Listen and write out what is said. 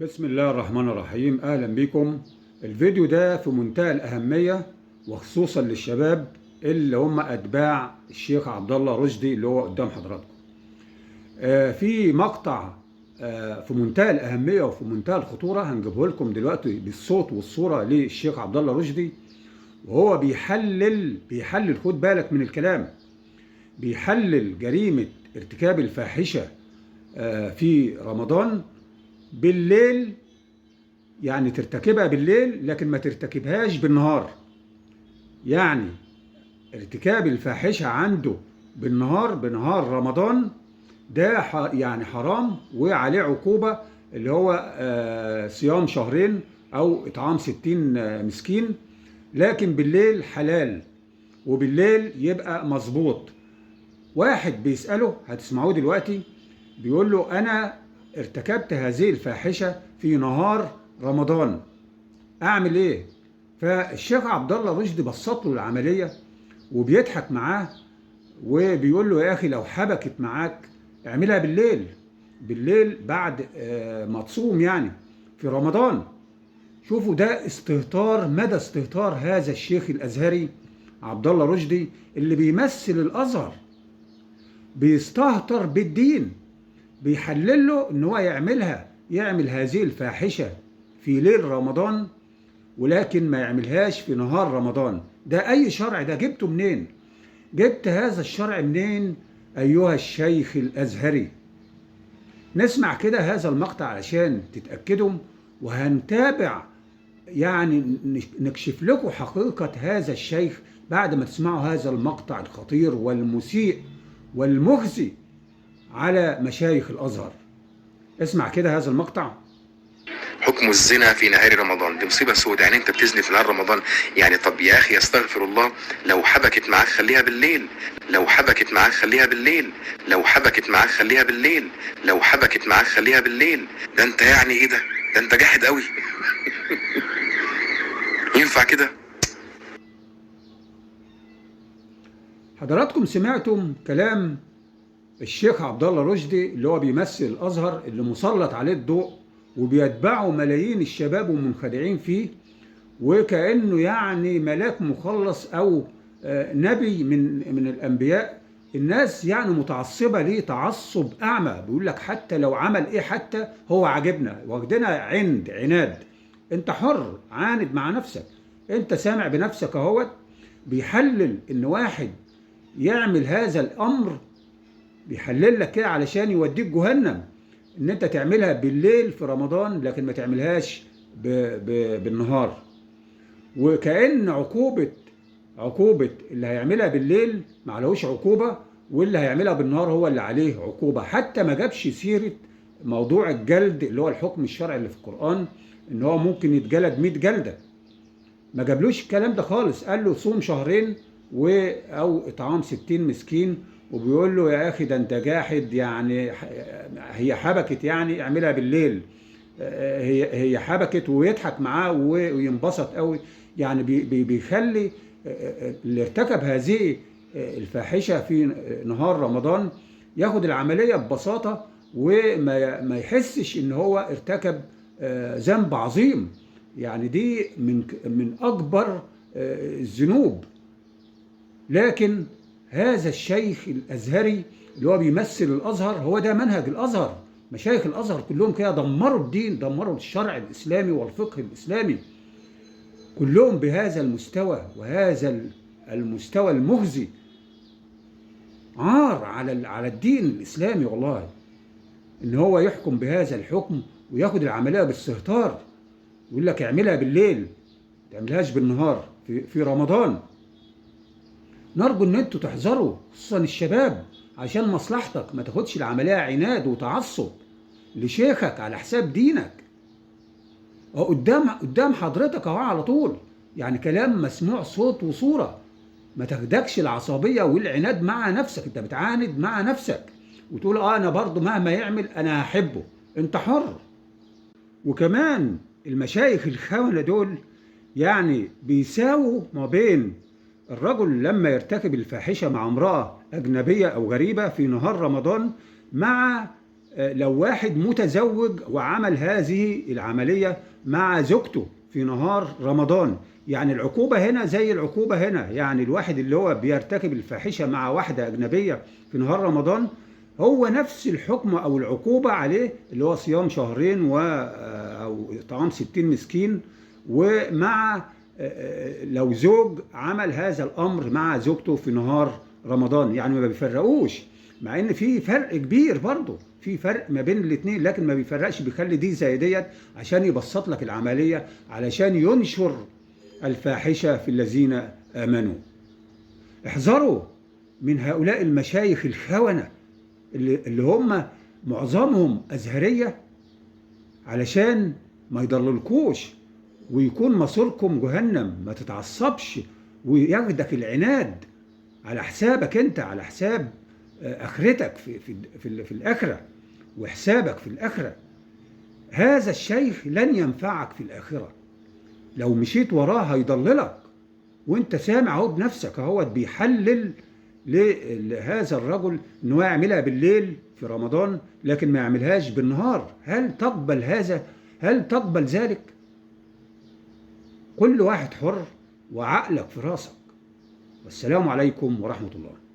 بسم الله الرحمن الرحيم. اهلا بكم. الفيديو ده في منتهى الاهميه وخصوصا للشباب اللي هم اتباع الشيخ عبد الله رشدي اللي هو قدام حضراتكم. في مقطع في منتهى الاهميه وفي منتهى الخطوره هنجيبه لكم دلوقتي بالصوت والصوره للشيخ عبد الله رشدي، وهو بيحلل خد بالك من الكلام، بيحلل جريمه ارتكاب الفاحشه في رمضان بالليل. يعني ترتكبها بالليل لكن ما ترتكبهاش بالنهار. يعني ارتكاب الفاحشة عنده بالنهار بنهار رمضان ده يعني حرام وعليه عقوبة، اللي هو صيام شهرين أو إطعام 60 مسكين. لكن بالليل حلال وبالليل يبقى مظبوط. واحد بيسأله هتسمعوه دلوقتي، بيقول له أنا ارتكبت هذه الفاحشة في نهار رمضان، أعمل إيه؟ فالشيخ عبد الله رشدي بسط له العملية وبيضحك معاه وبيقول له يا أخي لو حبكت معاك اعملها بالليل، بالليل بعد ما تصوم يعني في رمضان. شوفوا ده استهتار، مدى استهتار هذا الشيخ الأزهري عبد الله رشدي اللي بيمثل الأزهر، بيستهتر بالدين، بيحلل له ان هو يعمل هذه الفاحشة في ليل رمضان ولكن ما يعملهاش في نهار رمضان. ده اي شرع؟ ده جبته منين؟ جبت هذا الشرع منين ايها الشيخ الازهري؟ نسمع كده هذا المقطع علشان تتأكدوا، وهنتابع يعني نكشف لكم حقيقة هذا الشيخ بعد ما تسمعوا هذا المقطع الخطير والمسيء والمخزي على مشايخ الأزهر. اسمع كده هذا المقطع. حكم الزنا في نهار رمضان دي مصيبة سودة. يعني انت بتزني في نهار رمضان؟ يعني طب يا اخي استغفر الله، لو حبكت معاك خليها بالليل، لو حبكت معاك خليها بالليل، لو حبكت معاك خليها بالليل، لو حبكت معاك خليها بالليل. ده انت يعني ايه ده؟ ده انت جاحد قوي. ينفع كده؟ حضراتكم سمعتم كلام الشيخ عبد الله رشدي اللي هو بيمثل الازهر اللي مسلط عليه الضوء وبيتبعه ملايين الشباب ومنخدعين فيه، وكأنه يعني ملاك مخلص او نبي من الانبياء. الناس يعني متعصبة ليه تعصب اعمى، بيقول لك حتى لو عمل ايه حتى هو عاجبنا، واخدنا عناد. انت حر، عاند مع نفسك، انت سامع بنفسك اهوت. بيحلل ان واحد يعمل هذا الامر، بيحلل لك كده علشان يوديك جهنم، ان انت تعملها بالليل في رمضان لكن ما تعملهاش بالنهار. وكأن عقوبة اللي هيعملها بالليل ما عليهوش عقوبة، واللي هيعملها بالنهار هو اللي عليه عقوبة. حتى ما جابش سيرة موضوع الجلد اللي هو الحكم الشرعي اللي في القرآن ان هو ممكن يتجلد 100 جلدة، ما جابلوش الكلام ده خالص. قال له صوم شهرين او اطعام 60 مسكين، وبيقول له يا اخي ده انت جاحد، يعني هي حبكت يعني اعملها بالليل. هي حبكت، ويضحك معاه وينبسط قوي. يعني بيخلي اللي ارتكب هذه الفاحشة في نهار رمضان ياخد العملية ببساطة وما يحسش ان هو ارتكب ذنب عظيم. يعني دي من اكبر الذنوب. لكن هذا الشيخ الازهري اللي هو بيمثل الازهر، هو ده منهج الازهر. مشايخ الازهر كلهم كده دمروا الدين، دمروا الشرع الاسلامي والفقه الاسلامي، كلهم بهذا المستوى، وهذا المستوى المخزي عار على الدين الاسلامي والله، ان هو يحكم بهذا الحكم وياخد العمليه باستهتار، يقول لك اعملها بالليل ما تعملهاش بالنهار في رمضان. نرجو ان انتوا تحذروا خصوصا الشباب عشان مصلحتك، ما تاخدش العمليه عناد وتعصب لشيخك على حساب دينك. قدام حضرتك اهو على طول، يعني كلام مسموع صوت وصوره. ما تاخدكش العصبيه والعناد مع نفسك، انت بتعاند مع نفسك وتقول انا برضو مهما يعمل انا هحبه. انت حر. وكمان المشايخ الخونة دول يعني بيساووا ما بين الرجل لما يرتكب الفاحشة مع امرأة أجنبية أو غريبة في نهار رمضان مع لو واحد متزوج وعمل هذه العملية مع زوجته في نهار رمضان، يعني العقوبة هنا زي العقوبة هنا. يعني الواحد اللي هو بيرتكب الفاحشة مع واحدة أجنبية في نهار رمضان هو نفس الحكم أو العقوبة عليه، اللي هو صيام شهرين أو إطعام 60 مسكين. ومع لو زوج عمل هذا الأمر مع زوجته في نهار رمضان، يعني ما بيفرقوش، مع ان في فرق كبير برضه، في فرق ما بين الاثنين، لكن ما بيفرقش، بيخلي دي زي ديت عشان يبسط لك العمليه، علشان ينشر الفاحشه في الذين امنوا. احذروا من هؤلاء المشايخ الخونه اللي هم معظمهم ازهريه، علشان ما يضللكوش ويكون مصيركم جهنم. ما تتعصبش وياخدك العناد على حسابك انت، على حساب اخرتك في الاخره، وحسابك في الاخره. هذا الشيخ لن ينفعك في الاخره، لو مشيت وراه هيضللك. وانت سامع اهو بنفسك اهوت بيحلل لهذا الرجل ان هو يعملها بالليل في رمضان لكن ما يعملهاش بالنهار. هل تقبل هذا؟ هل تقبل ذلك؟ كل واحد حر وعقلك في راسك. والسلام عليكم ورحمه الله.